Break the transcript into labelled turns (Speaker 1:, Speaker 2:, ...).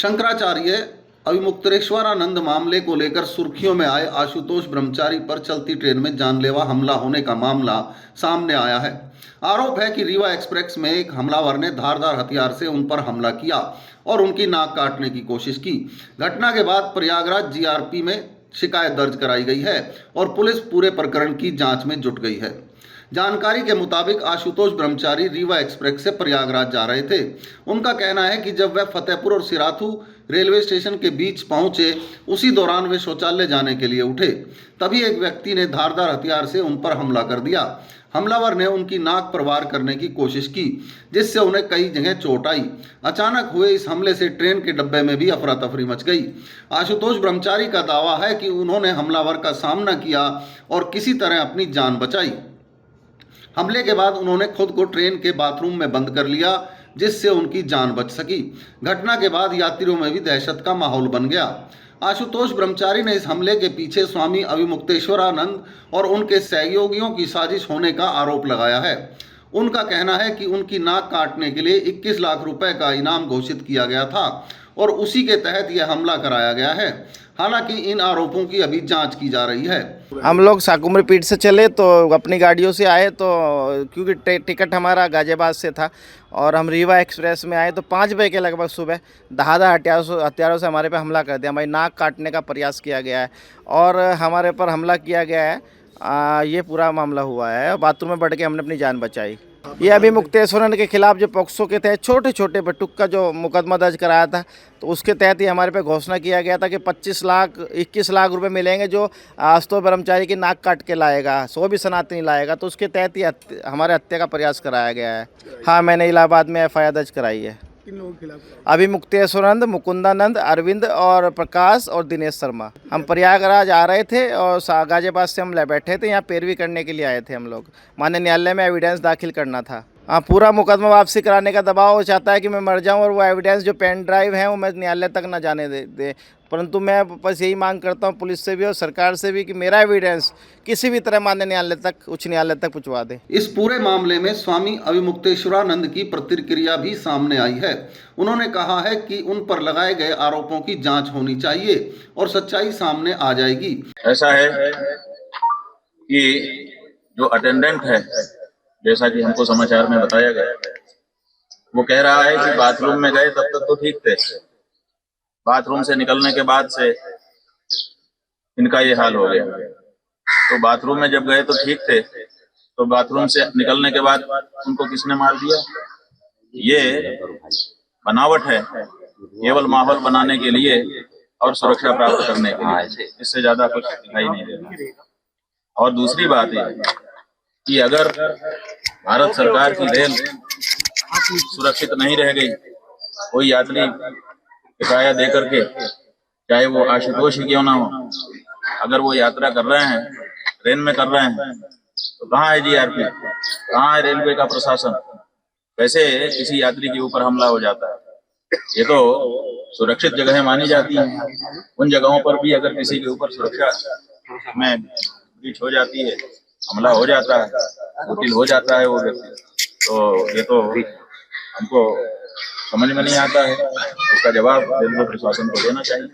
Speaker 1: शंकराचार्य अविमुक्तेश्वरानंद मामले को लेकर सुर्खियों में आए आशुतोष ब्रह्मचारी पर चलती ट्रेन में जानलेवा हमला होने का मामला सामने आया है। आरोप है कि रीवा एक्सप्रेस में एक हमलावर ने धारदार हथियार से उन पर हमला किया और उनकी नाक काटने की कोशिश की। घटना के बाद प्रयागराज जीआरपी में शिकायत दर्ज कराई गई है और पुलिस पूरे प्रकरण की जांच में जुट गई है। जानकारी के मुताबिक आशुतोष ब्रह्मचारी रीवा एक्सप्रेस से प्रयागराज जा रहे थे। उनका कहना है कि जब वह फतेहपुर और सिराथू रेलवे स्टेशन के बीच पहुंचे, उसी दौरान वे शौचालय जाने के लिए उठे। तभी एक व्यक्ति ने धारदार हथियार से उन पर हमला कर दिया। हमलावर ने उनकी नाक पर वार करने की कोशिश की, जिससे उन्हें कई जगह चोट आई। अचानक हुए इस हमले से ट्रेन के डब्बे में भी अफरा तफरी मच गई। आशुतोष ब्रह्मचारी का दावा है कि उन्होंने हमलावर का सामना किया और किसी तरह अपनी जान बचाई। हमले के बाद उन्होंने खुद को ट्रेन के बाथरूम में बंद कर लिया, जिससे उनकी जान बच सकी। घटना के बाद यात्रियों में भी दहशत का माहौल बन गया। आशुतोष ब्रह्मचारी ने इस हमले के पीछे स्वामी अविमुक्तेश्वरानंद और उनके सहयोगियों की साजिश होने का आरोप लगाया है। उनका कहना है कि उनकी नाक काटने के लिए 21 लाख रुपए का इनाम घोषित किया गया था और उसी के तहत यह हमला कराया गया है। हालांकि इन आरोपों की अभी जांच की जा रही है।
Speaker 2: हम लोग साकुमरी पीठ से चले तो अपनी गाड़ियों से आए, तो क्योंकि टिकट हमारा गाजियाबाद से था और हम रीवा एक्सप्रेस में आए तो 5 बजे के लगभग सुबह धारदार हथियारों से हमारे पे हमला कर दिया। हमारी नाक काटने का प्रयास किया गया है और हमारे पर हमला किया गया है। ये पूरा मामला हुआ है। बाथरूम में बढ़ के हमने अपनी जान बचाई। ये अविमुक्तेश्वरानंद के खिलाफ जो पॉक्सो के तहत छोटे छोटे बटुक का जो मुकदमा दर्ज कराया था, तो उसके तहत ही हमारे पे घोषणा किया गया था कि 21 लाख रुपए मिलेंगे जो आशुतोष ब्रह्मचारी की नाक काट के लाएगा, 100 भी सनातनी लाएगा। तो उसके तहत ही हमारे हत्या का प्रयास कराया गया है। हाँ, मैंने इलाहाबाद में FIR दर्ज कराई है।
Speaker 3: किन लोगों के खिलाफ?
Speaker 2: अविमुक्तेश्वरानंद, मुकुंदानंद, अरविंद और प्रकाश और दिनेश शर्मा। हम प्रयागराज आ रहे थे और गाजियाबाद से हम बैठे थे, यहाँ पैरवी करने के लिए आए थे हम लोग। माननीय न्यायालय में एविडेंस दाखिल करना था। हाँ, पूरा मुकदमा वापसी कराने का दबाव वो चाहता है कि मैं मर जाऊं और वो एविडेंस जो पेन ड्राइव है वो मैं न्यायालय तक ना जाने दे। परंतु मैं बस यही मांग करता हूं पुलिस से भी और सरकार से भी कि मेरा एविडेंस किसी भी तरह माननीय न्यायालय तक, उच्च न्यायालय तक पहुंचवा दे।
Speaker 1: इस पूरे मामले में स्वामी अविमुक्तेश्वरानंद की प्रतिक्रिया भी सामने आई है। उन्होंने कहा है कि उन पर लगाए गए आरोपों की जांच होनी चाहिए और सच्चाई सामने आ जाएगी।
Speaker 4: ऐसा है कि जो अटेंडेंट है, जैसा कि हमको समाचार में बताया गया, वो कह रहा है कि बाथरूम में गए तब तक तो ठीक थे, बाथरूम से निकलने के बाद से इनका ये हाल हो गया। तो बाथरूम में जब गए तो ठीक थे, तो बाथरूम से निकलने के बाद उनको किसने मार दिया? ये बनावट है, केवल माहौल बनाने के लिए और सुरक्षा प्राप्त करने के लिए, इससे ज्यादा कुछ दिखाई नहीं दे रहा। और दूसरी बात ये कि अगर भारत सरकार की रेल सुरक्षित नहीं रह गई, कोई यात्री किराया दे करके, चाहे वो आशुतोष ही क्यों ना हो, अगर वो यात्रा कर रहे हैं, ट्रेन में कर रहे हैं, तो कहाँ है GRP, कहाँ है रेलवे का प्रशासन? वैसे किसी यात्री के ऊपर हमला हो जाता है। ये तो सुरक्षित जगह मानी जाती है, उन जगहों पर भी अगर किसी के ऊपर सुरक्षा में ब्रीच हो जाती है, हमला हो जाता है, कुटिल हो जाता है वो व्यक्ति, तो ये तो हमको समझ में नहीं आता है। उसका जवाब रेलवे प्रशासन को देना चाहिए।